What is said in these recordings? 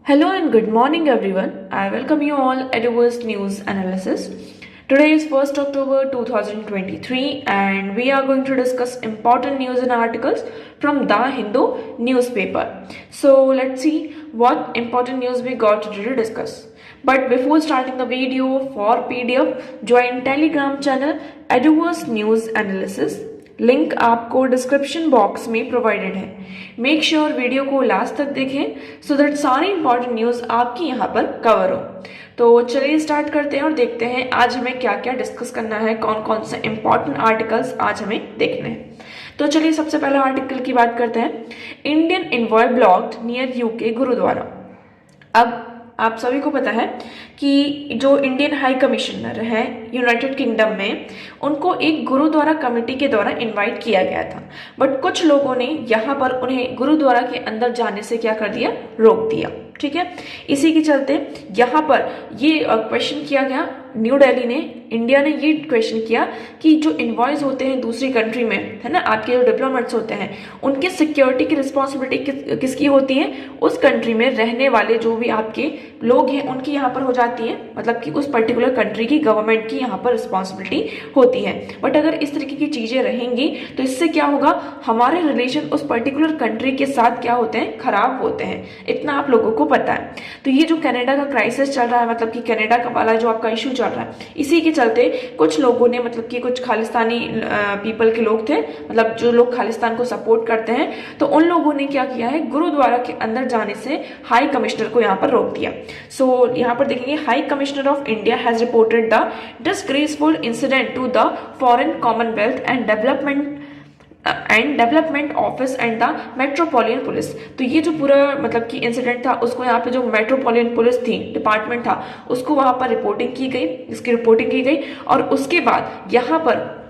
Hello and good morning everyone. I welcome you all at Eduverse News Analysis. Today is 1st October 2023 and we are going to discuss important news and articles from The Hindu newspaper. So let's see what important news we got today to discuss. But before starting the video, for PDF, join Telegram channel Eduverse News Analysis. Link आपको description box में provided है. Make sure video को last तक देखें so that सारी important news आपकी यहाँ पर कवर हो. तो चलिए स्टार्ट करते हैं और देखते हैं आज हमें क्या क्या डिस्कस करना है, कौन कौन से इंपॉर्टेंट आर्टिकल्स आज हमें देखने हैं. तो चलिए सबसे पहले आर्टिकल की बात करते हैं. Indian envoy blocked near UK gurdwara. अब आप सभी को पता है कि जो इंडियन हाई कमिश्नर है यूनाइटेड किंगडम में, उनको एक गुरुद्वारा कमेटी के द्वारा इनवाइट किया गया था. बट कुछ लोगों ने यहाँ पर उन्हें गुरुद्वारा के अंदर जाने से क्या कर दिया, रोक दिया. ठीक है, इसी के चलते यहाँ पर ये क्वेश्चन किया गया. न्यू दिल्ली ने, इंडिया ने ये क्वेश्चन किया कि जो इन्वॉइस होते हैं दूसरी कंट्री में, है ना, आपके जो डिप्लोमेट्स होते हैं, उनकी सिक्योरिटी की रिस्पॉन्सिबिलिटी किसकी होती है? उस कंट्री में रहने वाले जो भी आपके लोग हैं उनकी यहाँ पर हो जाती है. मतलब कि उस पर्टिकुलर कंट्री की गवर्नमेंट की यहाँ पर रिस्पॉन्सिबिलिटी होती है. बट अगर इस तरीके की चीजें रहेंगी तो इससे क्या होगा, हमारे रिलेशन उस पर्टिकुलर कंट्री के साथ क्या होते हैं, खराब होते हैं. इतना आप लोगों को पता है. तो ये जो कनाडा का क्राइसिस चल रहा है, मतलब कि कनाडा का वाला जो आपका इशू चल रहा है, इसी के चलते कुछ लोगों ने, मतलब कि कुछ खालिस्तानी पीपल के लोग थे, मतलब जो लोग खालिस्तान को सपोर्ट करते हैं, तो उन लोगों ने क्या किया है, गुरुद्वारा के अंदर जाने से हाई कमिश्नर को यहाँ पर रोक दिया. सो यहाँ पर देखेंगे, high commissioner of India has reported the disgraceful incident to the foreign commonwealth and development office and the metropolitan police. तो ये जो पूरा मतलब कि इंसिडेंट था, उसको यहाँ पे जो मेट्रोपॉलिटन पुलिस थी, डिपार्टमेंट था, उसको वहां पर रिपोर्टिंग की गई, इसकी रिपोर्टिंग की गई. और उसके बाद यहाँ पर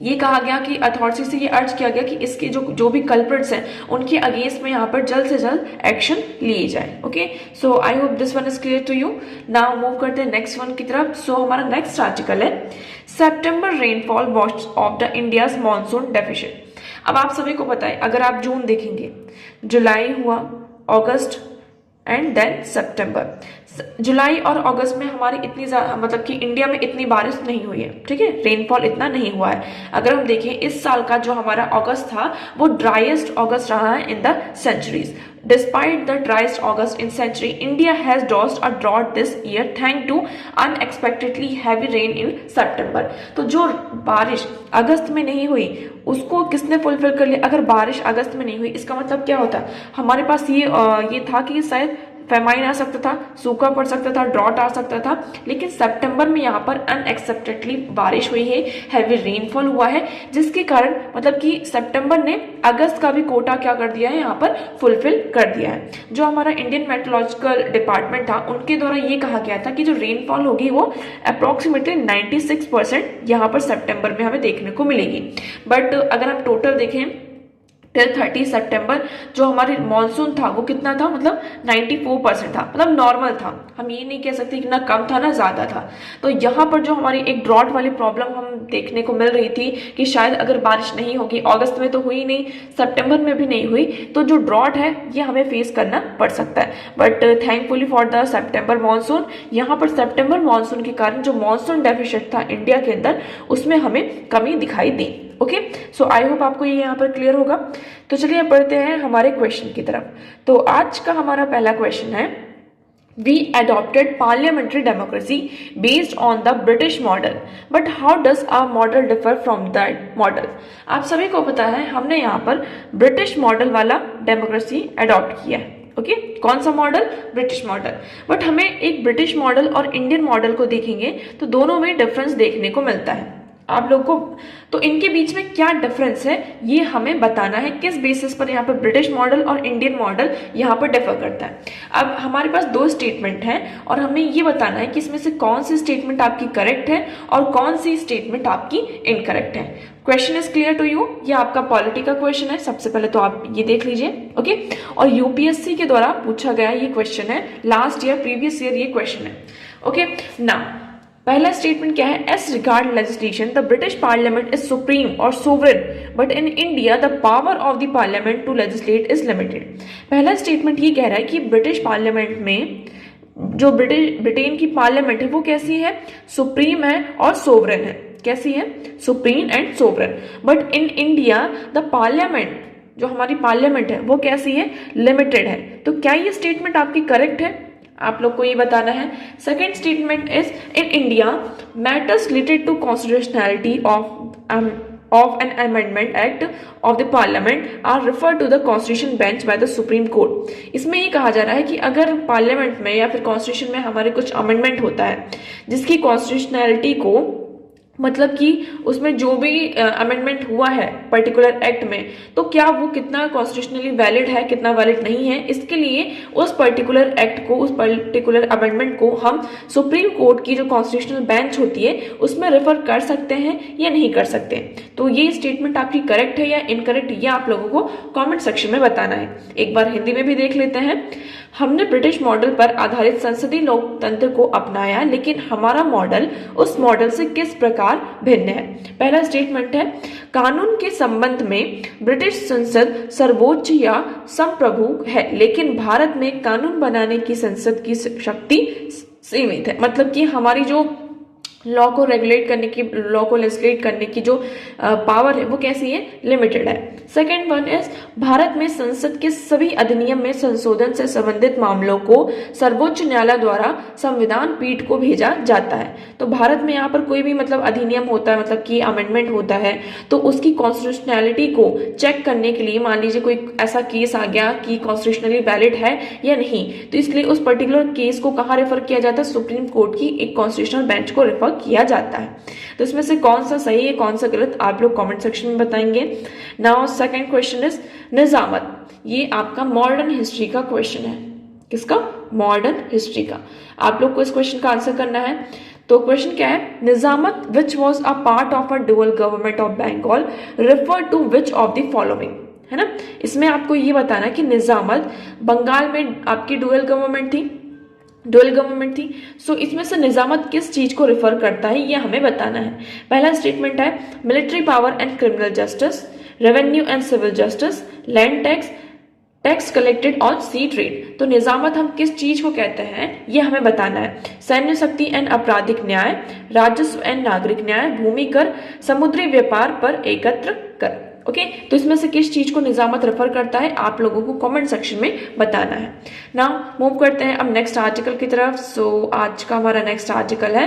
ये कहा गया कि अथॉरिटी से ये अर्ज किया गया कि इसके जो भी कल्प्रिट्स हैं उनके अगेंस्ट में यहाँ पर जल्द से जल्द एक्शन लिए जाए. Okay, so I hope this one is clear to you. Now move करते हैं नेक्स्ट वन की तरफ. सो हमारा नेक्स्ट आर्टिकल है सितंबर rainfall watch of the India's monsoon deficit. अब आप सभी को पता है, अगर आप जून देखेंगे, जुलाई हुआ, अगस्त एंड देन सितंबर. जुलाई और अगस्त में हमारी इतनी मतलब कि इंडिया में इतनी बारिश नहीं हुई है. ठीक है, रेनफॉल इतना नहीं हुआ है. अगर हम देखें, इस साल का जो हमारा अगस्त था वो ड्राइएस्ट अगस्त रहा है in the centuries. Despite the driest August in century, India has dodged a drought this year thanks to unexpectedly heavy rain in September. तो जो बारिश अगस्त में नहीं हुई उसको किसने फुलफिल कर लिया? अगर बारिश अगस्त में नहीं हुई, इसका मतलब क्या होता है, हमारे पास ये था कि शायद फेमाइन आ सकता था, सूखा पड़ सकता था, ड्रॉट आ सकता था. लेकिन सितंबर में यहाँ पर अनएक्सपेक्टेडली बारिश हुई है, हैवी रेनफॉल हुआ है, जिसके कारण मतलब कि सितंबर ने अगस्त का भी कोटा क्या कर दिया है, यहाँ पर फुलफिल कर दिया है. जो हमारा इंडियन मेट्रोलॉजिकल डिपार्टमेंट था, उनके द्वारा ये कहा गया था कि जो रेनफॉल होगी वो अप्रोक्सीमेटली 96% यहाँ पर सितंबर में हमें देखने को मिलेगी. बट अगर हम टोटल देखें टिल 30 सितंबर जो हमारे मॉनसून था वो कितना था, मतलब 94% था, मतलब नॉर्मल था. हम ये नहीं कह सकते कि ना कम था ना ज्यादा था. तो यहाँ पर जो हमारी एक ड्रॉट वाली प्रॉब्लम हम देखने को मिल रही थी कि शायद अगर बारिश नहीं होगी, अगस्त में तो हुई नहीं, सितंबर में भी नहीं हुई, तो जो ड्रॉट है ये हमें फेस करना पड़ सकता है. But thankfully for the September monsoon, यहाँ पर सितंबर मानसून के कारण जो मानसून डेफिसिट था इंडिया के अंदर, उसमें हमें कमी दिखाई दी. ओके, सो आई होप आपको ये यहाँ पर क्लियर होगा. तो चलिए बढ़ते हैं हमारे क्वेश्चन की तरफ. तो आज का हमारा पहला क्वेश्चन है, We adopted parliamentary democracy based on the British model, but how does our model differ from that model? आप सभी को पता है हमने यहाँ पर ब्रिटिश मॉडल वाला डेमोक्रेसी अडॉप्ट किया है. ओके, कौन सा मॉडल? British model. बट हमें एक ब्रिटिश मॉडल और इंडियन मॉडल को देखेंगे तो दोनों में डिफरेंस देखने को मिलता है आप लोग को. तो इनके बीच में क्या डिफरेंस है ये हमें बताना है, किस बेसिस पर यहाँ पर ब्रिटिश मॉडल और इंडियन मॉडल यहाँ पर डिफर करता है. अब हमारे पास दो स्टेटमेंट हैं और हमें ये बताना है कि इसमें से कौन सी स्टेटमेंट आपकी करेक्ट है और कौन सी स्टेटमेंट आपकी इनकरेक्ट है. Question is clear to you? ये आपका पॉलिटी का क्वेश्चन है. सबसे पहले तो आप ये देख लीजिए. ओके, और यूपीएससी के द्वारा पूछा गया ये क्वेश्चन है, लास्ट ईयर प्रीवियस ईयर ये क्वेश्चन है. ओके, नाउ पहला स्टेटमेंट क्या है, as regard legislation the British parliament is supreme और sovereign but in India the power of the parliament to legislate is limited. पहला स्टेटमेंट ये कह रहा है कि ब्रिटिश पार्लियामेंट में जो ब्रिटेन की पार्लियामेंट है वो कैसी है, सुप्रीम है और सोवरेन है। कैसी है, supreme and sovereign. But in India the parliament, जो हमारी पार्लियामेंट है वो कैसी है, लिमिटेड है। तो क्या ये स्टेटमेंट आपकी करेक्ट है, आप लोग को ये बताना है। Second statement is in India matters related to constitutionality of an amendment act of the parliament are referred to the constitution bench by the supreme court। इसमें ये कहा जा रहा है कि अगर पार्लियामेंट में या फिर कॉन्स्टिट्यूशन में हमारे कुछ अमेंडमेंट होता है जिसकी कॉन्स्टिट्यूशनैलिटी को, मतलब कि उसमें जो भी अमेंडमेंट हुआ है पर्टिकुलर एक्ट में, तो क्या वो कितना कॉन्स्टिट्यूशनली वैलिड है, कितना वैलिड नहीं है, इसके लिए उस पर्टिकुलर एक्ट को, उस पर्टिकुलर अमेंडमेंट को हम सुप्रीम कोर्ट की जो कॉन्स्टिट्यूशनल बेंच होती है उसमें रेफर कर सकते हैं या नहीं कर सकते। तो ये स्टेटमेंट आपकी करेक्ट है या इनकरेक्ट, ये आप लोगों को कॉमेंट सेक्शन में बताना है। एक बार हिंदी में भी देख लेते हैं। हमने ब्रिटिश मॉडल पर आधारित संसदीय लोकतंत्र को अपनाया, लेकिन हमारा मॉडल उस मॉडल से किस प्रकार भिन्न है। पहला स्टेटमेंट है, कानून के संबंध में ब्रिटिश संसद सर्वोच्च या संप्रभु है, लेकिन भारत में कानून बनाने की संसद की शक्ति सीमित है। मतलब कि हमारी जो लॉ को रेगुलेट करने की, लॉ को लेजिस्लेट करने की जो पावर है वो कैसी है, लिमिटेड है। सेकेंड वन इज, भारत में संसद के सभी अधिनियम में संशोधन से संबंधित मामलों को सर्वोच्च न्यायालय द्वारा संविधान पीठ को भेजा जाता है। तो भारत में यहाँ पर कोई भी मतलब अधिनियम होता है, मतलब कि अमेंडमेंट होता है, तो उसकी कॉन्स्टिट्यूशनैलिटी को चेक करने के लिए, मान लीजिए कोई ऐसा केस आ गया कि कॉन्स्टिट्यूशनली वैलिड है या नहीं, तो इसलिए उस पर्टिकुलर केस को कहाँ रेफर किया जाता है, सुप्रीम कोर्ट की एक कॉन्स्टिट्यूशनल बेंच को रेफर किया जाता है। तो इसमें से कौन सा सही है कौन सा गलत, आप लोग कमेंट सेक्शन में बताएंगे। नाउ सेकंड क्वेश्चन इज निजामत। ये आपका मॉडर्न हिस्ट्री का क्वेश्चन है। किसका, मॉडर्न हिस्ट्री का। आप लोग को इस क्वेश्चन का आंसर करना है। तो क्वेश्चन क्या है, Nizamat which was a part of a dual government of Bengal refer to which of the following, है ना। इसमें आपको ये बताना कि निजामत बंगाल में आपकी ड्यूअल गवर्नमेंट थी, सो इसमें से निजामत किस चीज को रिफर करता है ये हमें बताना है। पहला स्टेटमेंट है, military power and criminal justice, revenue and civil justice, land tax, tax collected on sea trade. तो निजामत हम किस चीज को कहते हैं ये हमें बताना है। सैन्य शक्ति एंड आपराधिक न्याय, राजस्व एंड नागरिक न्याय, भूमि कर, समुद्री व्यापार पर एकत्र कर। ओके, तो इसमें से किस चीज को निजामत रेफर करता है आप लोगों को कमेंट सेक्शन में बताना है। नाउ मूव करते हैं अब नेक्स्ट आर्टिकल की तरफ। सो आज का हमारा नेक्स्ट आर्टिकल है,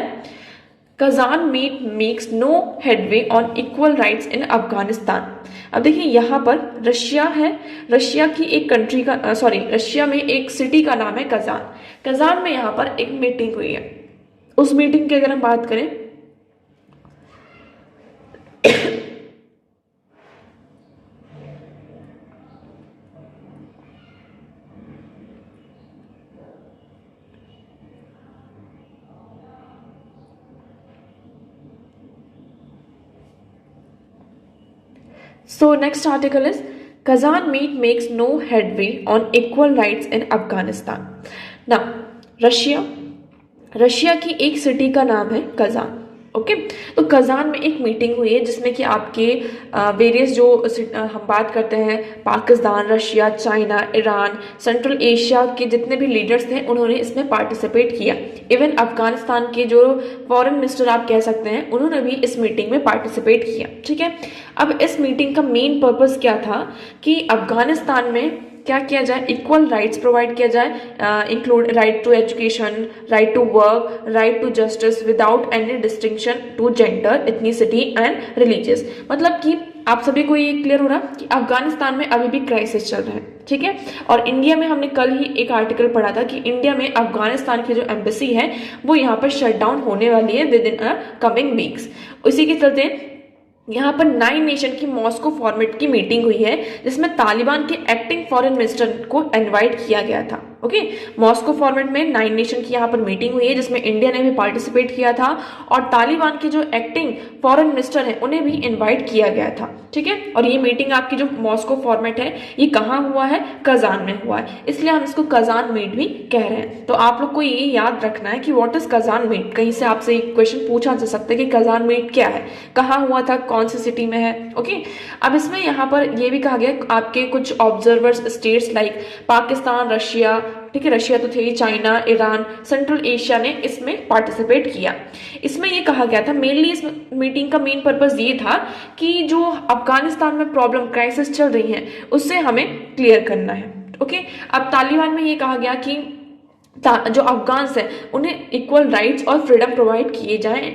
Kazan meet makes no headway on equal rights in Afghanistan. अब देखिए यहाँ पर रशिया है, रशिया की एक कंट्री का रशिया में एक सिटी का नाम है कजान। कजान में यहाँ पर एक मीटिंग हुई है। उस मीटिंग की अगर हम बात करें So next article is Kazan meet makes no headway on equal rights in Afghanistan. Now Russia की एक सिटी का नाम है कजान। ओके, तो कजान में एक मीटिंग हुई है जिसमें कि आपके वेरियस जो हम बात करते हैं Pakistan, Russia, China, Iran, central Asia के जितने भी लीडर्स थे उन्होंने इसमें पार्टिसिपेट किया। इवन अफगानिस्तान के जो फॉरेन मिनिस्टर आप कह सकते हैं उन्होंने भी इस मीटिंग में पार्टिसिपेट किया। ठीक है, अब इस मीटिंग का मेन पर्पस क्या था कि अफगानिस्तान में क्या किया जाए, इक्वल राइट्स प्रोवाइड किया जाए, include right to education, right to work, right to justice without any distinction to gender, ethnicity and religious. मतलब कि आप सभी को ये क्लियर हो रहा कि अफगानिस्तान में अभी भी क्राइसिस चल रहा है। ठीक है, और इंडिया में हमने कल ही एक आर्टिकल पढ़ा था कि इंडिया में अफगानिस्तान की जो एम्बेसी है वो यहाँ पर शट डाउन होने वाली है with in a coming weeks. उसी के चलते यहाँ पर 9 नेशन की मॉस्को फॉर्मेट की मीटिंग हुई है जिसमें तालिबान के एक्टिंग फॉरेन मिनिस्टर को इनवाइट किया गया था। ओके। मॉस्को फॉर्मेट में 9 नेशन की यहाँ पर मीटिंग हुई है जिसमें इंडिया ने भी पार्टिसिपेट किया था और तालिबान के जो एक्टिंग फॉरेन मिनिस्टर हैं उन्हें भी इनवाइट किया गया था, ठीक है। और ये मीटिंग आपकी जो मॉस्को फॉर्मेट है ये कहाँ हुआ है, कजान में हुआ है, इसलिए हम इसको कजान मीट भी कह रहे हैं। तो आप लोग को ये याद रखना है कि व्हाट इज कजान मीट, कहीं से आपसे एक क्वेश्चन पूछा जा सकता है कि कजान मीट क्या है, कहाँ हुआ था, कौन सी सिटी में है, ओके। अब इसमें यहाँ पर ये भी कहा गया आपके कुछ observers states like Pakistan, Russia, ठीक है, रशिया तो थे, चाइना, ईरान, सेंट्रल एशिया ने इसमें पार्टिसिपेट किया। इसमें ये कहा गया था मेनली इस मीटिंग का मेन पर्पस ये था कि जो अफगानिस्तान में प्रॉब्लम क्राइसिस चल रही है उससे हमें क्लियर करना है, ओके। अब तालिबान में ये कहा गया कि जो अफगान्स हैं उन्हें इक्वल राइट्स और फ्रीडम प्रोवाइड किए जाएं,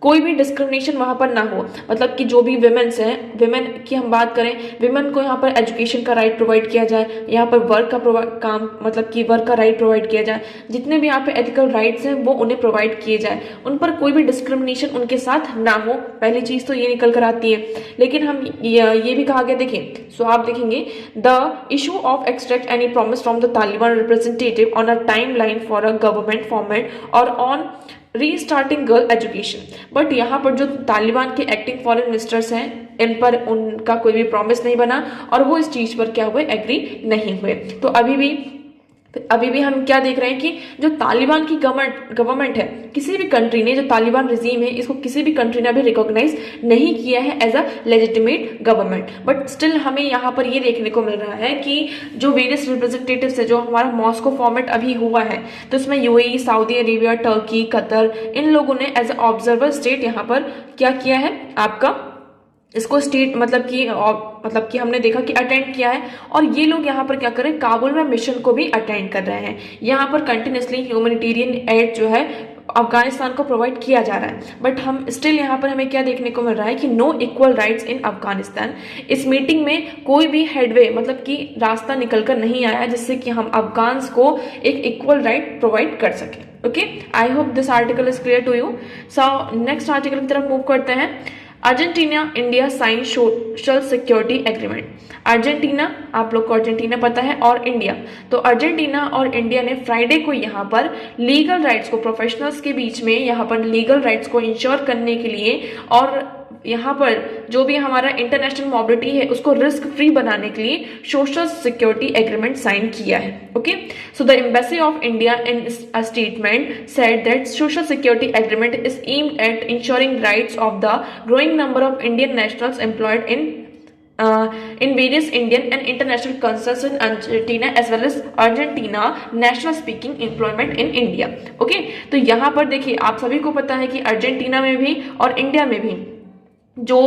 कोई भी डिस्क्रिमिनेशन वहां पर ना हो, मतलब कि जो भी विमेन्स हैं, विमेन की हम बात करें, विमेन को यहाँ पर एजुकेशन का राइट प्रोवाइड किया जाए, यहाँ पर वर्क का काम मतलब कि वर्क का राइट प्रोवाइड किया जाए, जितने भी यहाँ पे एथिकल राइट्स हैं वो उन्हें प्रोवाइड किए जाए, उन पर कोई भी डिस्क्रिमिनेशन उनके साथ ना हो, पहली चीज तो ये निकल कर आती है। लेकिन हम ये भी कहा गया, देखिए सो आप देखेंगे the issue of extract any promise from the Taliban representative on a time line for a government format और on restarting girl education. But यहाँ पर जो तालिबान के एक्टिंग फॉरेन मिनिस्टर्स हैं इन पर उनका कोई भी प्रॉमिस नहीं बना और वो इस चीज पर क्या हुए, एग्री नहीं हुए। तो अभी भी हम क्या देख रहे हैं कि जो तालिबान की गवर्नमेंट है, किसी भी कंट्री ने, जो तालिबान रिजीम है इसको किसी भी कंट्री ने अभी रिकॉग्नाइज नहीं किया है as a legitimate government. But still हमें यहाँ पर ये देखने को मिल रहा है कि जो वेरियस रिप्रेजेंटेटिव्स है, जो हमारा मॉस्को फॉर्मेट अभी हुआ है, तो इसमें UAE, Saudi Arabia, Turkey, Qatar, इन लोगों ने एज अ ऑब्जर्वर स्टेट यहाँ पर क्या किया है, आपका इसको स्टेट मतलब कि हमने देखा कि अटेंड किया है। और ये लोग यहाँ पर क्या कर रहे हैं, काबुल में मिशन को भी अटेंड कर रहे हैं। यहाँ पर कंटिन्यूसली ह्यूमैनिटेरियन एड जो है अफगानिस्तान को प्रोवाइड किया जा रहा है। बट हम स्टिल यहाँ पर हमें क्या देखने को मिल रहा है कि no equal rights in Afghanistan. इस मीटिंग में कोई भी हेडवे मतलब कि रास्ता निकल कर नहीं आया जिससे कि हम अफगान्स को एक इक्वल राइट प्रोवाइड कर सकें, okay. I hope this article is clear to you. So next article की तरफ मूव करते हैं। Argentina India sign social security agreement. Argentina, आप लोग को अर्जेंटीना पता है, और इंडिया, तो अर्जेंटीना और इंडिया ने फ्राइडे को यहाँ पर लीगल राइट्स को, प्रोफेशनल्स के बीच में यहाँ पर लीगल राइट्स को इंश्योर करने के लिए और यहाँ पर जो भी हमारा इंटरनेशनल मोबिलिटी है उसको रिस्क फ्री बनाने के लिए सोशल सिक्योरिटी एग्रीमेंट साइन किया है, okay. So the embassy of India in a statement said that social security agreement is aimed at ensuring rights of the growing number of Indian nationals employed in various Indian and international concerns in Argentina as well as Argentina national speaking employment in India, okay। तो यहाँ पर देखिए आप सभी को पता है कि अर्जेंटीना में भी और इंडिया में भी जो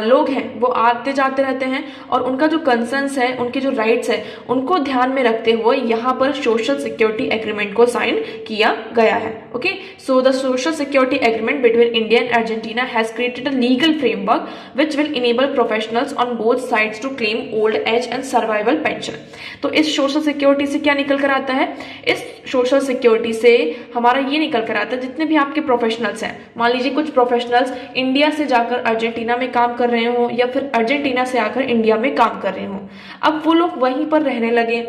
लोग हैं वो आते जाते रहते हैं और उनका जो कंसर्न्स है, उनके जो राइट्स है, उनको ध्यान में रखते हुए यहाँ पर सोशल सिक्योरिटी एग्रीमेंट को साइन किया गया है, okay. So the social security agreement between India and Argentina has created a legal framework which will enable professionals on both sides to claim old age and survival pension. तो इस social security से क्या निकल कर आता है, इस social security से हमारा ये निकल कर आता है जितने भी आपके प्रोफेशनल्स हैं, मान लीजिए कुछ प्रोफेशनल्स इंडिया से जाकर अर्जेंटीना में काम कर रहे हो या फिर अर्जेंटीना से आकर इंडिया में काम कर रहे हो, अब वो लोग वहीं पर रहने लगे,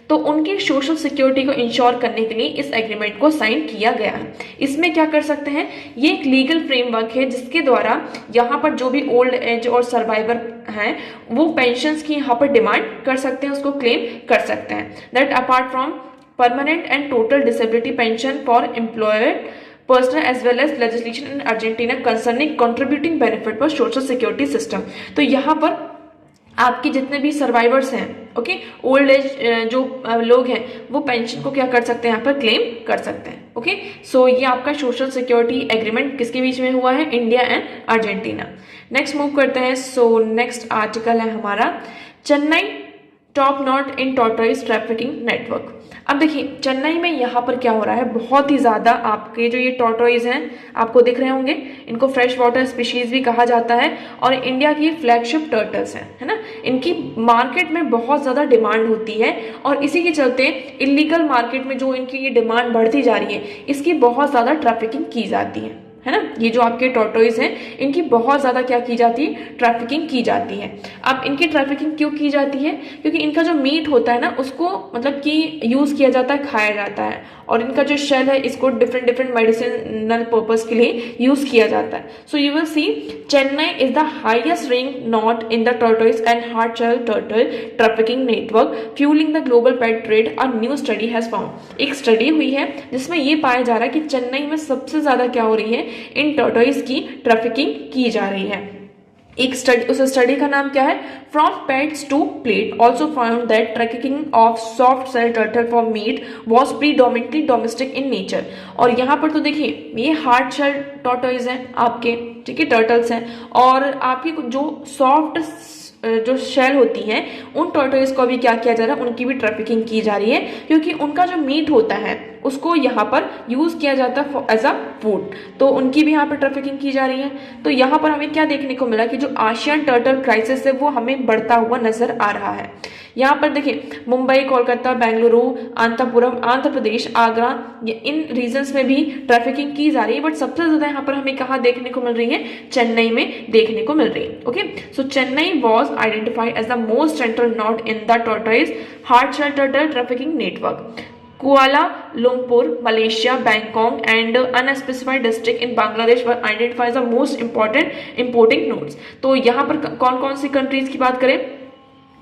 तो उनकी सोशल सिक्योरिटी को इंश्योर करने के लिए इस एग्रीमेंट को साइन किया गया है। इसमें क्या कर सकते हैं, ये एक लीगल फ्रेमवर्क है जिसके द्वारा यहाँ पर जो भी ओल्ड एज और सर्वाइवर हैं वो पेंशन्स की यहाँ पर डिमांड कर सकते हैं, उसको क्लेम कर सकते हैं। That apart from permanent and total disability pension for employed personal as well as legislation in Argentina concerning contributing benefit for social security system. तो यहाँ पर आपके जितने भी सर्वाइवर्स हैं, ओके, ओल्ड एज जो लोग हैं वो पेंशन को क्या कर सकते हैं, यहाँ पर क्लेम कर सकते हैं, ओके। सो ये आपका सोशल सिक्योरिटी एग्रीमेंट किसके बीच में हुआ है, India and Argentina. Next move करते हैं। सो नेक्स्ट आर्टिकल है हमारा Chennai top not in tortoise trafficking network. अब देखिए चेन्नई में यहाँ पर क्या हो रहा है, बहुत ही ज़्यादा आपके जो ये टॉर्टोइज हैं आपको दिख रहे होंगे, इनको फ्रेश वाटर स्पीशीज भी कहा जाता है और इंडिया की फ्लैगशिप टर्टल्स हैं, है ना। इनकी मार्केट में बहुत ज़्यादा डिमांड होती है और इसी के चलते इलीगल मार्केट में जो इनकी ये डिमांड बढ़ती जा रही है इसकी बहुत ज़्यादा ट्रैफिकिंग की जाती है, है ना। ये जो आपके टॉर्टोइज हैं इनकी बहुत ज़्यादा क्या की जाती है, ट्रैफिकिंग की जाती है। अब इनकी ट्रैफिकिंग क्यों की जाती है, क्योंकि इनका जो मीट होता है ना उसको मतलब कि यूज़ किया जाता है, खाया जाता है, और इनका जो शेल है इसको डिफरेंट डिफरेंट मेडिसिनल पर्पस के लिए यूज़ किया जाता है। So you will see Chennai is the highest rank not in the tortoise and hard shell turtle trafficking network fuelling the global pet trade. A new study has found, एक स्टडी हुई है जिसमें ये पाया जा रहा है कि चेन्नई में सबसे ज्यादा क्या हो रही है, इन टॉर्टोइज की ट्रैफिकिंग की जा रही है। एक स्टडी, उस स्टडी का नाम क्या है, from pets to plate, also found that trafficking of soft shell turtle for meat was predominately domestic in nature. और यहाँ पर तो देखिए ये हार्ड शेल टॉर्टोइज हैं आपके, ठीक है, टर्टल्स हैं, और आपकी जो सॉफ्ट जो शेल होती हैं उन टॉर्टोइज को भी क्या किया जा रहा है, उनकी भी ट्रैफिकिंग की जा रही है, क्योंकि उनका जो मीट होता है उसको यहाँ पर यूज किया जाता है एज अ फूड, तो उनकी भी यहाँ पर ट्रैफिकिंग की जा रही है। तो यहाँ पर हमें क्या देखने को मिला कि जो एशियन टर्टल क्राइसिस है वो हमें बढ़ता हुआ नजर आ रहा है। यहाँ पर देखिए मुंबई, कोलकाता, बेंगलुरु, अंतपुरम, आंध्र प्रदेश, आगरा, इन रीजन्स में भी ट्रैफिकिंग की जा रही है, बट सबसे ज्यादा यहाँ पर हमें कहाँ देखने को मिल रही है, चेन्नई में देखने को मिल रही है। Okay, so Chennai was identified as the most central node in the tortoise hard shell turtle trafficking network. Kuala Lumpur, Malaysia, Bangkok, and unspecified district in Bangladesh were identified as the most important importing nodes। तो यहाँ पर कौन कौन सी countries की बात करें,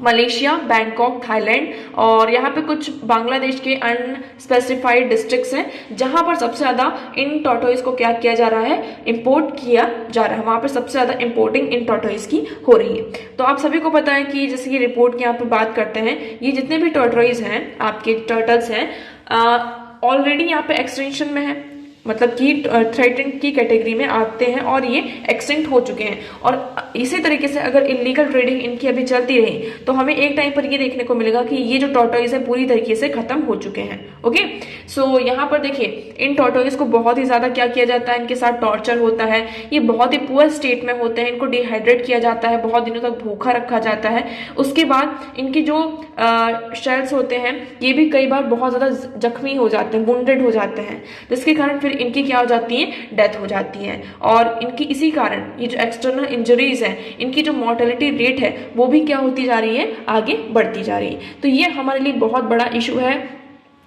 Malaysia, Bangkok, Thailand, और यहाँ पे कुछ बांग्लादेश के अनस्पेसिफाइड डिस्ट्रिक्ट्स हैं जहाँ पर सबसे ज़्यादा इन टॉर्टोइज को क्या किया जा रहा है, इंपोर्ट किया जा रहा है, वहाँ पर सबसे ज़्यादा इंपोर्टिंग इन टॉर्टोइज की हो रही है। तो आप सभी को पता है कि जैसे ये रिपोर्ट की यहाँ पे बात करते हैं, ये जितने भी टॉर्टोइज हैं आपके टर्टल्स हैं ऑलरेडी यहाँ पे एक्सटेंशन में है, मतलब कि थ्रेटेंड की कैटेगरी में आते हैं और ये एक्सटिंक्ट हो चुके हैं। और इसी तरीके से अगर इलीगल ट्रेडिंग इनकी अभी चलती रही तो हमें एक टाइम पर ये देखने को मिलेगा कि ये जो टॉर्टोइज है पूरी तरीके से खत्म हो चुके हैं। ओके, सो यहाँ पर देखिए इन टॉर्टोइज को बहुत ही ज्यादा क्या किया जाता है, इनके साथ टॉर्चर होता है, ये बहुत ही पुअर स्टेट में होते हैं, इनको डिहाइड्रेट किया जाता है, बहुत दिनों तक भूखा रखा जाता है। उसके बाद इनकी जो शेल्स होते हैं ये भी कई बार बहुत ज्यादा जख्मी हो जाते हैं, वुंडेड हो जाते हैं, जिसके कारण फिर इनकी क्या हो जाती है, डेथ हो जाती है। और इनकी इसी कारण ये जो एक्सटर्नल इंजरीज है, इनकी जो मॉर्टेलिटी रेट है वो भी क्या होती जा रही है, आगे बढ़ती जा रही है। तो ये हमारे लिए बहुत बड़ा इशू है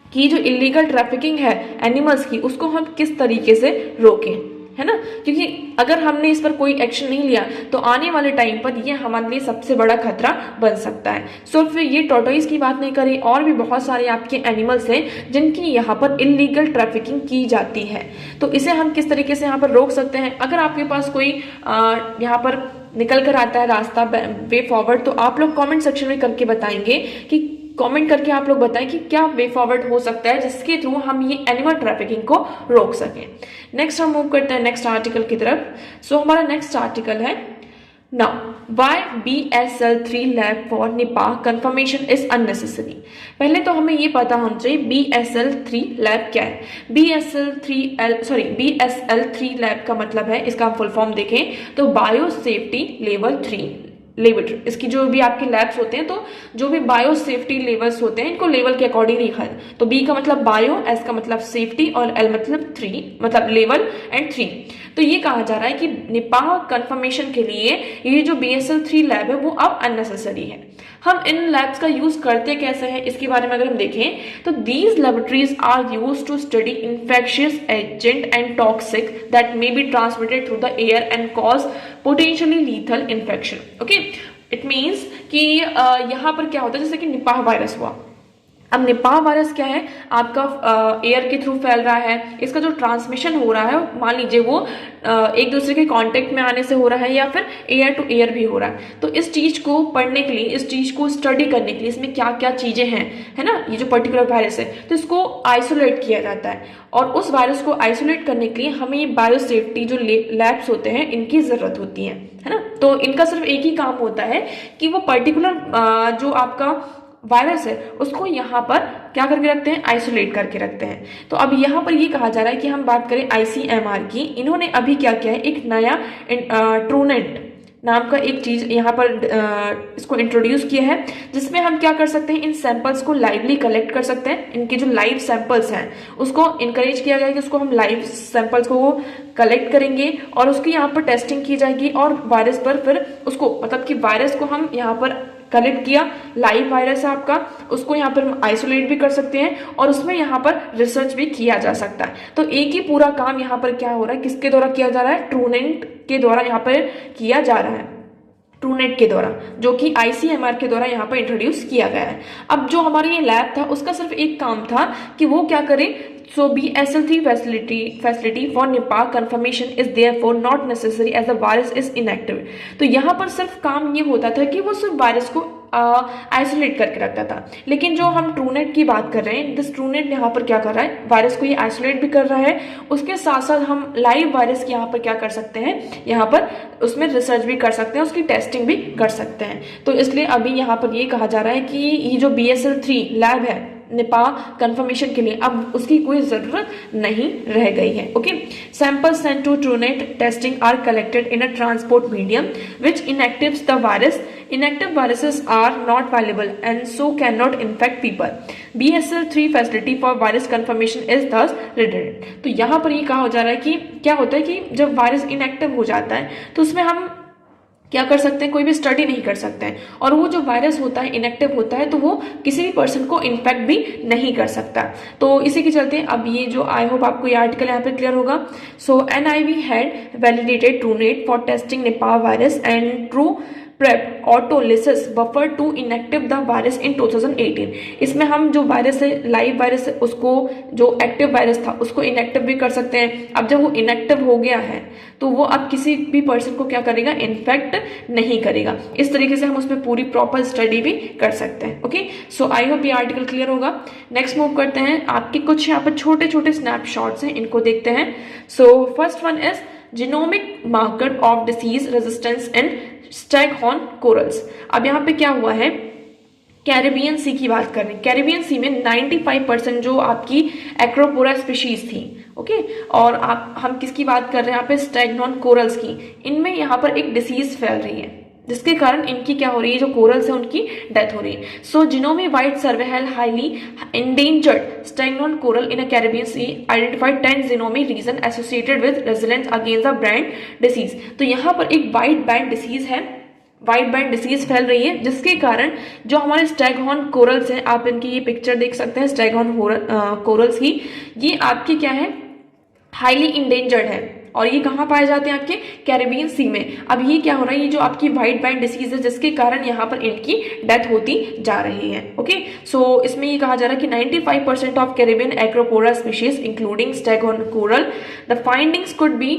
कि जो इलीगल ट्रैफिकिंग है एनिमल्स की उसको हम किस तरीके से रोकें, है ना, क्योंकि अगर हमने इस पर कोई एक्शन नहीं लिया तो आने वाले टाइम पर ये हमारे लिए सबसे बड़ा खतरा बन सकता है। सो फिर ये टॉर्टोइज की बात नहीं करें, और भी बहुत सारे आपके एनिमल्स हैं जिनकी यहाँ पर इलीगल ट्रैफिकिंग की जाती है। तो इसे हम किस तरीके से यहाँ पर रोक सकते हैं, अगर आपके पास कोई यहाँ पर निकल कर आता है रास्ता, वे फॉरवर्ड, तो आप लोग कॉमेंट सेक्शन में करके बताएंगे कि कमेंट करके आप लोग बताएं कि क्या वे फॉरवर्ड हो सकता है जिसके थ्रू हम ये एनिमल ट्रैफिकिंग को रोक सकें। नेक्स्ट हम मूव करते हैं नेक्स्ट आर्टिकल की तरफ। सो हमारा नेक्स्ट आर्टिकल है now why BSL-3 lab for Nipah confirmation is unnecessary. पहले तो हमें ये पता होना चाहिए BSL-3 लैब क्या है। BSL-3 लैब का मतलब है, इसका हम फुल फॉर्म देखें तो बायो सेफ्टी लेवल 3 लेवल। इसकी जो भी आपके लैब्स होते हैं, तो जो भी बायो सेफ्टी लेवल्स होते हैं इनको लेवल के अकॉर्डिंग लिखा है। तो B का मतलब बायो, S का मतलब सेफ्टी, और L मतलब 3 मतलब लेवल एंड 3। तो ये कहा जा रहा है कि निपाह कंफर्मेशन के लिए ये जो BSL-3 लैब है वो अब अननेसेसरी है। हम इन लैब्स का यूज करते कैसे हैं इसके बारे में अगर हम देखें तो these laboratories are used to study infectious agent and toxic that may be transmitted through the air and cause potentially lethal infection. Okay, it means कि यहाँ पर क्या होता है, जैसे कि निपाह वायरस हुआ। अब निपाह वायरस क्या है, आपका एयर के थ्रू फैल रहा है, इसका जो ट्रांसमिशन हो रहा है मान लीजिए वो एक दूसरे के कांटेक्ट में आने से हो रहा है या फिर एयर टू एयर भी हो रहा है। तो इस चीज को पढ़ने के लिए, इस चीज को स्टडी करने के लिए इसमें क्या क्या चीजें हैं, है ना, ये जो पर्टिकुलर वायरस है तो इसको आइसोलेट किया जाता है। और उस वायरस को आइसोलेट करने के लिए हमें ये बायोसेफ्टी जो लैब्स होते हैं इनकी जरूरत होती है ना। तो इनका सिर्फ एक ही काम होता है कि वो पर्टिकुलर जो आपका वायरस है उसको यहाँ पर क्या करके रखते हैं, आइसोलेट करके रखते हैं। तो अब यहाँ पर ये कहा जा रहा है कि हम बात करें ICMR की, इन्होंने अभी क्या किया है, एक नया ट्रूनेंट नाम का एक चीज यहाँ पर इसको इंट्रोड्यूस किया है, जिसमें हम क्या कर सकते हैं, इन सैंपल्स को लाइवली कलेक्ट कर सकते हैं। इनके जो लाइव सैंपल्स हैं उसको इनकरेज किया गया कि उसको हम लाइव सैंपल्स को कलेक्ट करेंगे और उसकी यहाँ पर टेस्टिंग की जाएगी और वायरस पर फिर उसको मतलब कि वायरस को हम यहाँ पर कलेक्ट किया, लाइव वायरस है आपका, उसको यहाँ पर हम आइसोलेट भी कर सकते हैं और उसमें यहाँ पर रिसर्च भी किया जा सकता है। तो एक ही पूरा काम यहाँ पर क्या हो रहा है, किसके द्वारा किया जा रहा है, ट्रूनेट के द्वारा यहाँ पर किया जा रहा है, ट्रूनेट के द्वारा, जो कि ICMR के द्वारा यहाँ पर इंट्रोड्यूस किया गया है। अब जो हमारा ये लैब था उसका सिर्फ एक काम था कि वो क्या करे, सो BSL-3 facility for Nipah confirmation is therefore not necessary as the virus is inactive। तो यहाँ पर सिर्फ काम ये होता था कि वो सिर्फ वायरस को आइसोलेट करके रखता था। लेकिन जो हम ट्रूनेट की बात कर रहे हैं, दिस ट्रूनेट यहाँ पर क्या कर रहा है, वायरस को ये आइसोलेट भी कर रहा है, उसके साथ साथ हम लाइव वायरस की यहाँ पर क्या कर सकते हैं, यहाँ पर उसमें रिसर्च भी कर सकते हैं, उसकी टेस्टिंग भी कर सकते हैं। तो इसलिए अभी यहाँ पर ये कहा जा रहा है कि ये जो BSL-3 लैब है निपाह कंफर्मेशन के लिए, अब उसकी कोई जरूरत नहीं रह गई है। Okay, samples sent to Truenat testing are collected in a transport medium which inactives the virus. Inactive viruses are not valuable and so cannot infect people. BSL-3 facility for virus confirmation is thus redundant। तो यहाँ पर ये कहा जा रहा है कि क्या होता है कि जब वायरस इनएक्टिव हो जाता है तो उसमें हम क्या कर सकते हैं, कोई भी स्टडी नहीं कर सकते हैं, और वो जो वायरस होता है इनएक्टिव होता है तो वो किसी भी पर्सन को इन्फेक्ट भी नहीं कर सकता। तो इसी के चलते अब ये जो आई होप आपको ये आर्टिकल यहाँ पे क्लियर होगा। So NIV had validated Truenat for testing Nipah virus and true prep autolysis buffer to inactive the virus in 2018। इसमें हम जो वायरस है, लाइव वायरस है, उसको जो एक्टिव वायरस था उसको इनएक्टिव भी कर सकते हैं। अब जब वो इनएक्टिव हो गया है तो वो अब किसी भी पर्सन को क्या करेगा, इन्फेक्ट नहीं करेगा। इस तरीके से हम उसमें पूरी प्रॉपर स्टडी भी कर सकते हैं। ओके, सो आई होप ये आर्टिकल क्लियर होगा। नेक्स्ट मूव करते हैं, आपके कुछ यहाँ पर छोटे छोटे स्नैपशॉट्स हैं, इनको देखते हैं। So first one is genomic marker of disease resistance in staghorn corals. अब यहाँ पे क्या हुआ है, कैरिबियन सी की बात कर रहे हैं। कैरिबियन सी में 95% जो आपकी एक्रोपोरा स्पीशीज थी, ओके, और हम किसकी बात कर रहे हैं यहाँ पे, स्टैगहॉर्न कोरल्स की। इनमें यहाँ पर एक डिसीज फैल रही है जिसके कारण इनकी क्या हो रही है, जो कोरल्स है उनकी डेथ हो रही है। So genome wide survey hail highly endangered staghorn coral in a Caribbean sea identified 10 genome region associated with resilience against the brand disease. तो यहाँ पर एक वाइड बैंड डिसीज है, वाइट बैंड डिसीज फैल रही है, जिसके कारण जो हमारे स्टैगहॉर्न कोरल्स हैं, आप इनकी ये पिक्चर देख सकते हैं स्टैगहॉर्न कोरल्स की, ये आपके क्या है, हाईली इंडेंजर्ड है, और ये कहाँ पाए जाते हैं, आपके कैरिबियन सी में। अब ये क्या हो रहा है, ये जो आपकी वाइट बैंड डिसीज है जिसके कारण यहाँ पर इनकी डेथ होती जा रही है। ओके, सो इसमें ये कहा जा रहा है कि 95% of Caribbean Acropora species including staghorn coral, the findings could be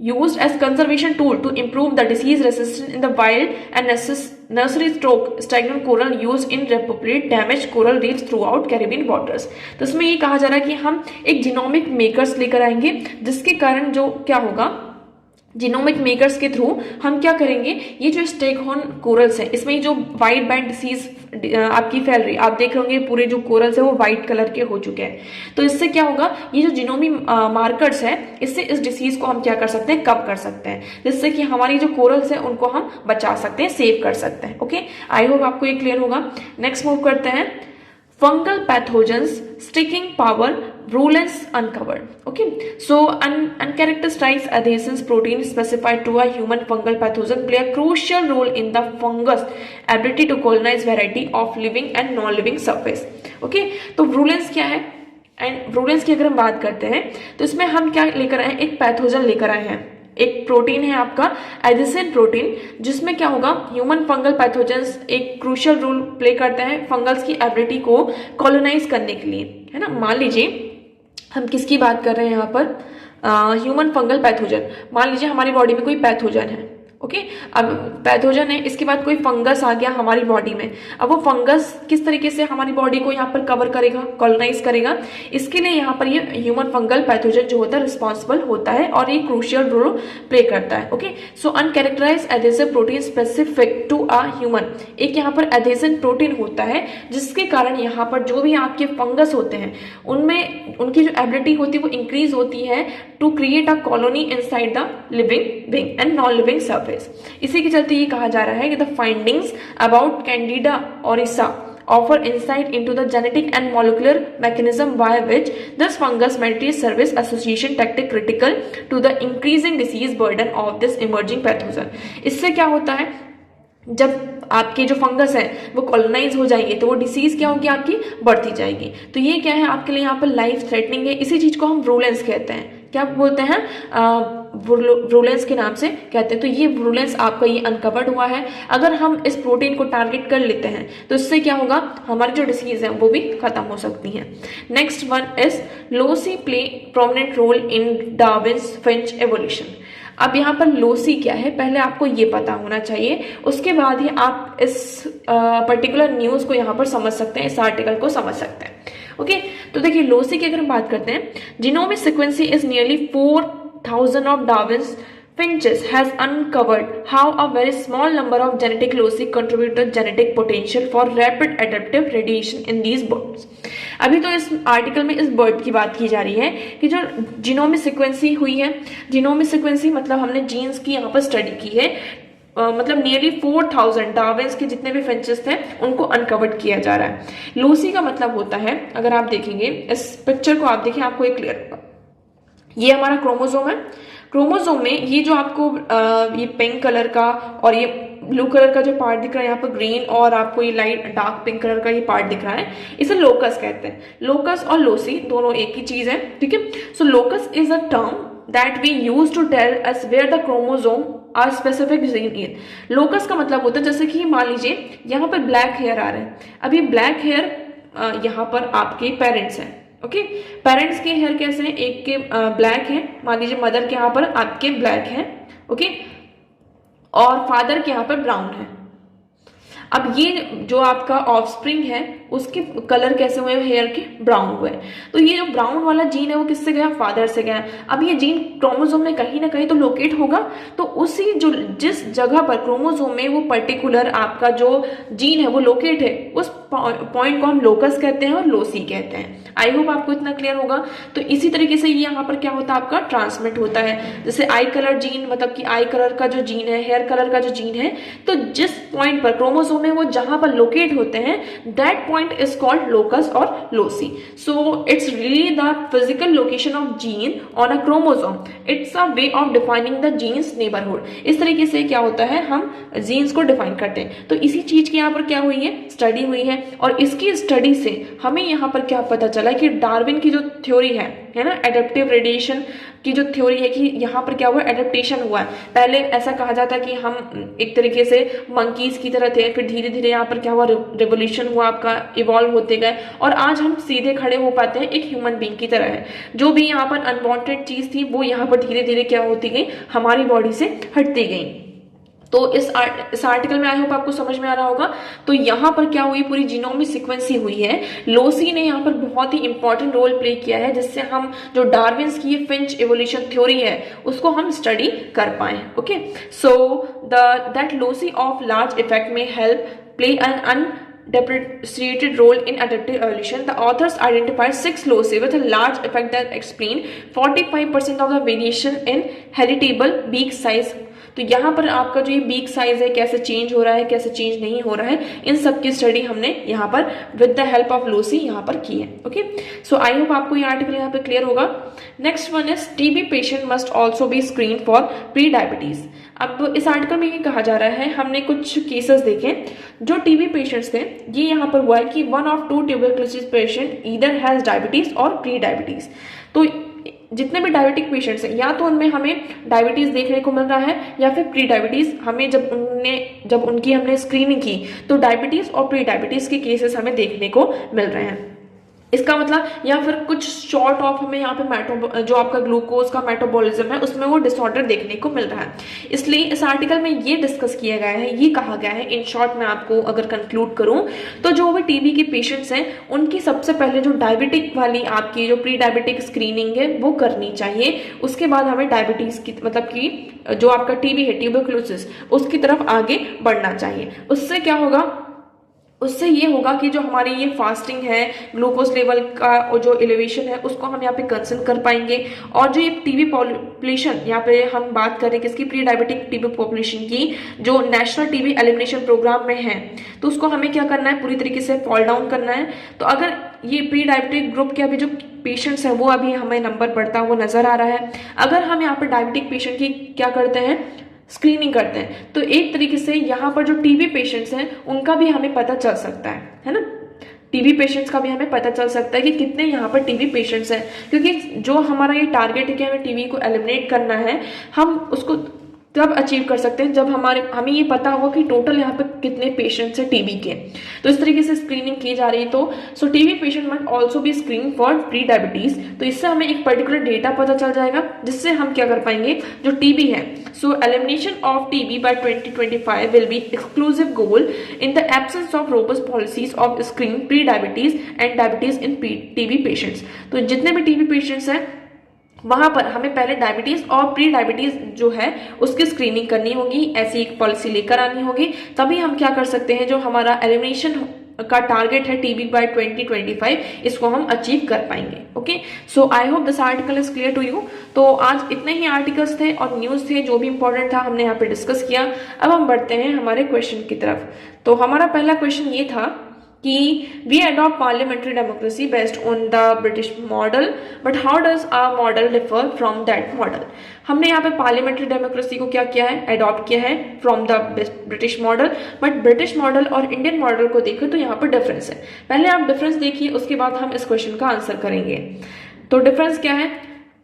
used as conservation tool to improve the disease resistance in the wild and nursery stroke stagnant coral used in repopulate damaged coral reefs throughout Caribbean waters। तो इसमें ये कहा जा रहा है कि हम एक जीनोमिक मेकर्स लेकर आएंगे, जिसके कारण जो क्या होगा, जीनोमिक मेकर्स के थ्रू हम क्या करेंगे, ये जो स्टैगहॉर्न कोरल्स है इसमें जो वाइट बैंड डिसीज आपकी फैल रही है, आप देख रहे होंगे पूरे जो कोरल्स है वो वाइट कलर के हो चुके हैं। तो इससे क्या होगा, ये जो जीनोमी मार्कर्स है इससे इस डिसीज को हम क्या कर सकते हैं, कम कर सकते हैं, जिससे कि हमारी जो कोरल्स है उनको हम बचा सकते हैं, सेव कर सकते हैं। ओके, आई होप आपको ये क्लियर होगा। नेक्स्ट मूव करते हैं, fungal pathogens sticking power virulence uncovered। Okay, so uncharacterized adhesins protein specified to a human fungal pathogen play a crucial role in the fungus ability to colonize variety of living and non-living surface। Okay, तो virulence क्या है, and virulence की अगर हम बात करते हैं तो इसमें हम क्या लेकर आए हैं, एक पैथोजन लेकर आए हैं, एक प्रोटीन है आपका एडिसन प्रोटीन, जिसमें क्या होगा, ह्यूमन फंगल पैथोजेंस एक क्रूशियल रोल प्ले करते हैं फंगल्स की एबिलिटी को कॉलोनाइज करने के लिए, है ना। मान लीजिए हम किसकी बात कर रहे हैं यहाँ पर, ह्यूमन फंगल पैथोजन। मान लीजिए हमारी बॉडी में कोई पैथोजन है, ओके, अब पैथोजन है, इसके बाद कोई फंगस आ गया हमारी बॉडी में। अब वो फंगस किस तरीके से हमारी बॉडी को यहाँ पर कवर करेगा, कॉलोनाइज करेगा, इसके लिए यहाँ पर ये ह्यूमन फंगल पैथोजन जो होता है रिस्पॉन्सिबल होता है और ये क्रूशियल रोल प्ले करता है। Okay, so uncharacterized adhesive protein specific to a human, एक यहाँ पर एडेसन प्रोटीन होता है जिसके कारण यहाँ पर जो भी आपके फंगस होते हैं उनमें उनकी जो एबिलिटी होती है वो इंक्रीज होती है to create a colony inside the living wing and non living surface. इसी के चलते ये कहा जा रहा है कि the findings about candida auris offer insight into the genetic and molecular mechanism by which this fungus might service association tactic critical to the increasing disease burden of this emerging pathogen। इससे क्या होता है, जब आपके जो fungus है वो colonise हो जाएंगे तो वो डिसीज क्या होगी, आपकी बढ़ती जाएगी। तो ये क्या है, आपके लिए यहाँ पर लाइफ थ्रेटनिंग है। इसी चीज को हम वुरुलेंस कहते हैं। क्या बोलते हैं, वुरुलेंस के नाम से कहते हैं। तो ये वुरुलेंस आपका ये अनकवर्ड हुआ है। अगर हम इस प्रोटीन को टारगेट कर लेते हैं तो इससे क्या होगा, हमारी जो डिसीज है वो भी खत्म हो सकती है। Next one is loci play prominent role in Darwin's finch evolution. अब यहाँ पर लोसी क्या है, पहले आपको ये पता होना चाहिए, उसके बाद ही आप इस पर्टिकुलर न्यूज को यहाँ पर समझ सकते हैं, इस आर्टिकल को समझ सकते हैं। ओके, तो देखिए लोसी की अगर हम बात करते हैं, genomic sequencing is nearly 4000 of Darwin's finches has uncovered how a very small number of genetic loci contribute to genetic potential for rapid adaptive radiation in these birds। अभी तो इस आर्टिकल में इस बर्ड की बात की जा रही है कि जो जीनोमिक सीक्वेंसी हुई है, जीनोमिक सीक्वेंसी मतलब हमने जीन्स की यहाँ पर स्टडी की है, मतलब नियरली 4000 डार्विन्स के जितने भी फिंचेस थे उनको अनकवर्ड किया जा रहा है। लोसी का मतलब होता है, अगर आप देखेंगे इस पिक्चर को, आप देखें आपको ये क्लियर होगा, ये हमारा क्रोमोसोम है। क्रोमोसोम में ये जो आपको ये पिंक कलर का और ये ब्लू कलर का जो पार्ट दिख रहा है, यहाँ पर ग्रीन और आपको ये लाइट डार्क पिंक कलर का ये पार्ट दिख रहा है, इसे लोकस कहते हैं। लोकस और लोसी दोनों एक ही चीज है, ठीक है। So locus is a term that we use to tell us where the chromosome are specific gene in. Locus का मतलब होता है, जैसे कि मान लीजिए यहाँ पर ब्लैक हेयर आ रहे हैं, अभी ब्लैक हेयर यहाँ पर आपके पेरेंट्स हैं, ओके। पेरेंट्स के हेयर कैसे हैं, एक के ब्लैक है, मान लीजिए मदर के यहाँ पर आपके ब्लैक है, ओके, और फादर के यहाँ पर ब्राउन है। अब ये जो आपका ऑफस्प्रिंग है उसके कलर कैसे हुए, हेयर के ब्राउन हुए। तो ये जो ब्राउन वाला जीन है वो किससे गया, फादर से गया। अब ये जीन क्रोमोसोम में कहीं ना कहीं तो लोकेट होगा, तो उसी जो जिस जगह पर क्रोमोसोम में वो पर्टिकुलर आपका जो जीन है वो लोकेट है, उस पॉइंट को हम लोकस कहते हैं और लोसी कहते हैं। आई होप आपको इतना क्लियर होगा। तो इसी तरीके से ये यहाँ पर क्या होता है, आपका ट्रांसमिट होता है। जैसे आई कलर जीन, मतलब कि आई कलर का जो जीन है, हेयर कलर का जो जीन है, तो जिस पॉइंट पर क्रोमोसोम में वो जहां पर लोकेट होते हैं, that point is called locus और loci. So it's really the physical location of gene on a chromosome. It's a way of defining the gene's neighbourhood. इस तरीके से क्या होता है, हम जीन्स को डिफाइन करते हैं। तो इसी चीज की यहाँ पर क्या हुई है, स्टडी हुई है, और इसकी स्टडी से हमें यहाँ पर क्या पता चला कि डार्विन की जो थ्योरी है ना, एडेप्टिव रेडिएशन की जो थ्योरी है, कि यहाँ पर क्या हुआ, एडेप्टेशन हुआ है। पहले ऐसा कहा जाता है कि हम एक तरीके से मंकीज की तरह थे, फिर धीरे धीरे यहाँ पर क्या हुआ, रेवोल्यूशन हुआ, आपका इवॉल्व होते गए, और आज हम सीधे खड़े हो पाते हैं, एक ह्यूमन बीइंग की तरह है। जो भी यहाँ पर अनवांटेड चीज थी वो यहाँ पर धीरे धीरे क्या होती गई, हमारी बॉडी से हटती गई। तो इस आर्टिकल में आई होप आपको समझ में आ रहा होगा। तो यहाँ पर क्या हुई, पूरी जीनोमिक सीक्वेंसी हुई है। लोसी ने यहाँ पर बहुत ही इंपॉर्टेंट रोल प्ले किया है, जिससे हम जो डार्विन्स की फिंच एवोल्यूशन थ्योरी है उसको हम स्टडी कर पाए। Okay, so that loci of large effect may help play an depreciated role in adaptive evolution. The authors identified 6 loci with a large effect that explain 45% of the variation in heritable beak size। तो यहाँ पर आपका जो ये beak size है कैसे change हो रहा है, कैसे चेंज नहीं हो रहा है, इन सब की स्टडी हमने यहाँ पर with the help of lossy यहाँ पर की है। ओके, सो आई होप आपको ये आर्टिकल यहाँ पे क्लियर होगा। Next one is TB patient must also be screen for pre diabetes. अब इस आर्टिकल में ये कहा जा रहा है, हमने कुछ केसेस देखे जो टीबी पेशेंट्स थे। ये यहाँ पर हुआ है कि 1 of 2 tuberculosis patient either has diabetes और प्री डायबिटीज। तो जितने भी डायबिटिक पेशेंट्स हैं, या तो उनमें हमें डायबिटीज देखने को मिल रहा है, या फिर प्री डायबिटीज हमें जब उनकी हमने स्क्रीनिंग की तो डायबिटीज और प्री डायबिटीज के केसेस हमें देखने को मिल रहे हैं। इसका मतलब, या फिर कुछ शॉर्ट ऑफ हमें यहाँ पे जो आपका ग्लूकोज का मेटाबॉलिज्म है उसमें वो डिसऑर्डर देखने को मिल रहा है। इसलिए इस आर्टिकल में ये डिस्कस किया गया है, ये कहा गया है, इन शॉर्ट में आपको अगर कंक्लूड करूं तो जो भी टीबी के पेशेंट्स हैं उनकी सबसे पहले जो डायबिटिक वाली आपकी जो प्री डायबिटिक स्क्रीनिंग है वो करनी चाहिए। उसके बाद हमें डायबिटीज की मतलब कि जो आपका टीबी है, ट्यूबरकुलोसिस, उसकी तरफ आगे बढ़ना चाहिए। उससे क्या होगा, उससे ये होगा कि जो हमारी ये फास्टिंग है, ग्लूकोज लेवल का और जो एलिवेशन है उसको हम यहाँ पे कंसर्न कर पाएंगे। और जो ये टीबी पॉपुलेशन, यहाँ पे हम बात करें किसकी, प्री डायबिटिक टीबी पॉपुलेशन की, जो नेशनल टीबी एलिमिनेशन प्रोग्राम में है, तो उसको हमें क्या करना है, पूरी तरीके से फॉल डाउन करना है। तो अगर ये प्री डायबिटिक ग्रुप के अभी जो पेशेंट्स हैं वो अभी हमें नंबर बढ़ता हुआ नजर आ रहा है। अगर हम यहाँ पर डायबिटिक पेशेंट की क्या करते हैं, स्क्रीनिंग करते हैं, तो एक तरीके से यहाँ पर जो टीबी पेशेंट्स हैं उनका भी हमें पता चल सकता है ना। टीबी पेशेंट्स का भी हमें पता चल सकता है कि कितने यहाँ पर टीबी पेशेंट्स हैं, क्योंकि जो हमारा ये टारगेट है कि हमें टीबी को एलिमिनेट करना है, हम उसको तब अचीव कर सकते हैं जब हमें ये पता होगा कि टोटल यहाँ पे कितने पेशेंट्स हैं टीबी के। तो इस तरीके से स्क्रीनिंग की जा रही है। तो so TB patient must also be screen for pre diabetes. तो इससे हमें एक पर्टिकुलर डेटा पता चल जाएगा जिससे हम क्या कर पाएंगे, जो टीबी है। So elimination of TB by 2025 will be exclusive goal in the absence of robust policies of screening pre diabetes and diabetes in TB patients. तो जितने भी टीबी पेशेंट्स हैं वहां पर हमें पहले डायबिटीज और प्री डायबिटीज जो है उसकी स्क्रीनिंग करनी होगी, ऐसी एक पॉलिसी लेकर आनी होगी, तभी हम क्या कर सकते हैं, जो हमारा एलिमिनेशन का टारगेट है टीबी बाय 2025, इसको हम अचीव कर पाएंगे। Okay, so I hope this article is clear to you. तो आज इतने ही आर्टिकल्स थे और न्यूज थे, जो भी इंपॉर्टेंट था हमने यहाँ पे डिस्कस किया। अब हम बढ़ते हैं हमारे क्वेश्चन की तरफ। तो हमारा पहला क्वेश्चन ये था कि we adopt parliamentary democracy based on the British model, but how does our model differ from that model. हमने यहाँ पे पार्लियामेंट्री डेमोक्रेसी को क्या किया है, अडॉप्ट किया है from the British model, but British model और इंडियन मॉडल को देखें तो यहाँ पर डिफरेंस है। पहले आप डिफरेंस देखिए, उसके बाद हम इस क्वेश्चन का आंसर करेंगे। तो डिफरेंस क्या है,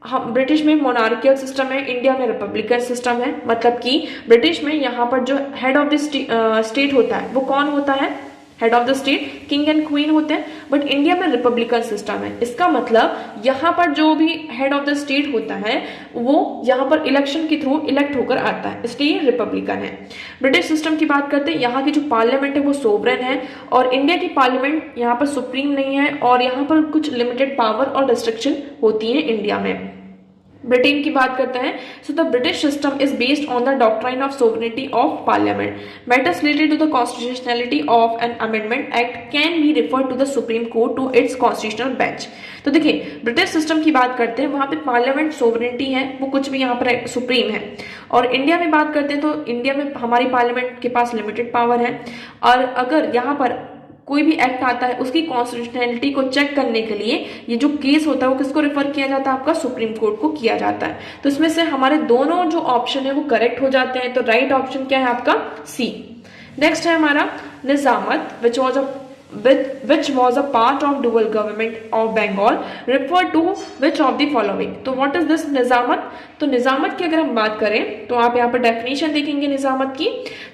हम ब्रिटिश में मोनार्कियल सिस्टम है, इंडिया में रिपब्लिकन सिस्टम है। मतलब कि ब्रिटिश में यहाँ पर जो हेड ऑफ द स्टेट होता है वो कौन होता है, head of the state king and queen होते हैं, बट इंडिया में रिपब्लिकन सिस्टम है। इसका मतलब यहाँ पर जो भी हेड ऑफ द स्टेट होता है वो यहाँ पर इलेक्शन के थ्रू इलेक्ट होकर आता है, इसलिए रिपब्लिकन है। ब्रिटिश सिस्टम की बात करते हैं, यहाँ की जो पार्लियामेंट है वो सोवरेन है, और इंडिया की पार्लियामेंट यहाँ पर सुप्रीम नहीं है, और यहाँ पर कुछ लिमिटेड पावर और रिस्ट्रिक्शन होती है इंडिया में। ब्रिटेन की बात करते हैं, so the British system is based on the doctrine of sovereignty of parliament. Matters related to the constitutionality of an amendment act can be referred to the Supreme Court to its constitutional bench. तो देखिए, British system की बात करते हैं, वहां पे parliament sovereignty है, वो कुछ भी यहाँ पर सुप्रीम है। और इंडिया में बात करते हैं तो इंडिया में हमारी पार्लियामेंट के पास लिमिटेड पावर है, और अगर यहाँ पर कोई भी एक्ट आता है उसकी कॉन्स्टिट्यूशनलिटी को चेक करने के लिए ये जो केस होता है वो किसको रेफर किया जाता है, आपका सुप्रीम कोर्ट को किया जाता है। तो इसमें से हमारे दोनों जो ऑप्शन है वो करेक्ट हो जाते हैं। तो राइट ऑप्शन क्या है आपका, सी। नेक्स्ट है हमारा निजामत, which was a part of dual government of Bengal, refer to which of the following। तो what is this निजामत। तो निजामत की अगर हम बात करें तो आप यहाँ पर डेफिनेशन देखेंगे निजामत की।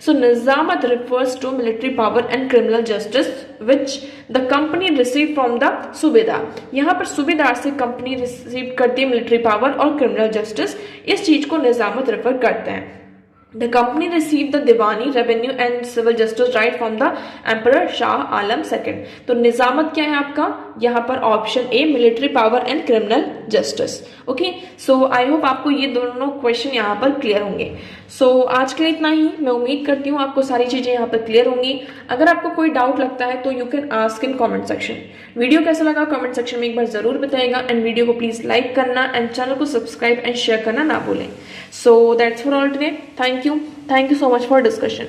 सो निजामत refers to military power and criminal justice which the company received from the सूबेदार। यहाँ पर सूबेदार से कंपनी रिसीव करती है मिलिट्री पावर और क्रिमिनल जस्टिस, इस चीज को निजामत रेफर करते हैं। The company received the Diwani revenue and civil justice right from the Emperor Shah Alam II। तो निजामत क्या है आपका, यहाँ पर option A military power and criminal justice. Okay, so I hope आपको ये दोनों क्वेश्चन यहाँ पर क्लियर होंगे। सो आज के लिए इतना ही। मैं उम्मीद करती हूँ आपको सारी चीजें यहाँ पर क्लियर होंगी। अगर आपको कोई डाउट लगता है तो you can ask in comment section. Video कैसा लगा कमेंट सेक्शन में एक बार जरूर बताइएगा, एंड वीडियो को प्लीज लाइक करना एंड चैनल को सब्सक्राइब एंड शेयर करना ना भूलें। So that's for all today. Thank you so much for discussion.